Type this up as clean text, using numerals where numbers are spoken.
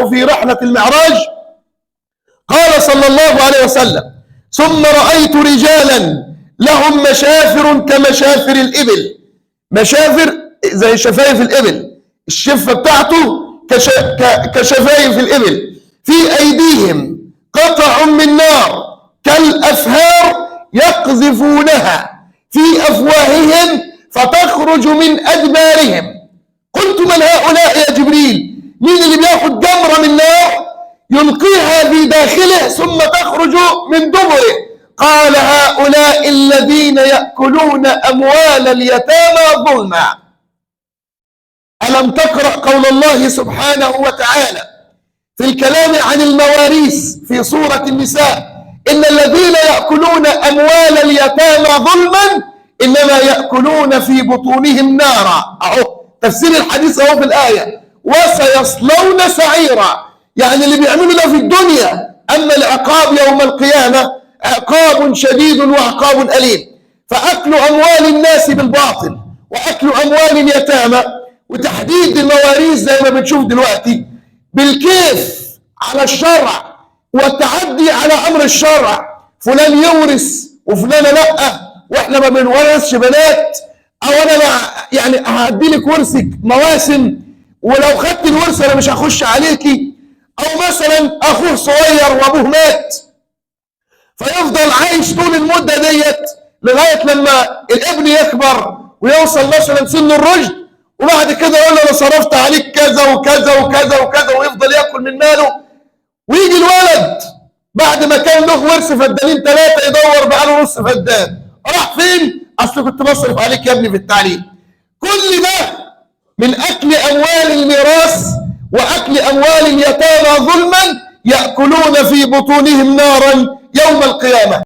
له في رحلة المعراج قال صلى الله عليه وسلم: ثم رأيت رجالا لهم مشافر كمشافر الإبل. مشافر زي شفايف الإبل، الشفة بتاعته كشفايف الإبل، في أيديهم قطع من نار كالأفهار يقذفونها في أفواههم فتخرج من أدبارهم. قلت: من هؤلاء يا جبريل؟ مين اللي بياخد جمرة من نار يلقيها في داخله ثم تخرج من دبره؟ قال: هؤلاء الذين يأكلون أموال اليتامى ظلما. ألم تقرأ قول الله سبحانه وتعالى في الكلام عن المواريث في سورة النساء: إن الذين يأكلون أموال اليتامى ظلما إنما يأكلون في بطونهم نارا. أهو تفسير الحديث أهو في الآية: وسيصلون سعيرا. يعني اللي بيعملوا ده في الدنيا، أما العقاب يوم القيامة عقاب شديد وعقاب أليم. فأكل أموال الناس بالباطل وأكل أموال اليتامى وتحديد المواريث زي ما بنشوف دلوقتي بالكيف على الشرع والتعدي على أمر الشرع، فلان يورث وفلانة لأ، وإحنا ما بنورثش بنات، أو أنا يعني هدي لك ورثك مواسم، ولو خدت الورث أنا مش هخش عليكي. أو مثلا أخوه صغير وأبوه مات فيفضل عايش طول المدة ديت لغاية لما الابن يكبر ويوصل مثلا سن الرشد، وبعد كده يقول له أنا صرفت عليك كذا وكذا وكذا وكذا، ويفضل ياكل من ماله. ويجي الولد بعد ما كان له ورث فدانين 3 يدور بقى له نص فدان. راح فين؟ أصل كنت بصرف عليك يا ابني في التعليم. كل ده من أكل أموال الميراث وأكل أموال اليتامى ظلما، يأكلون في بطونهم نارا يوم القيامة.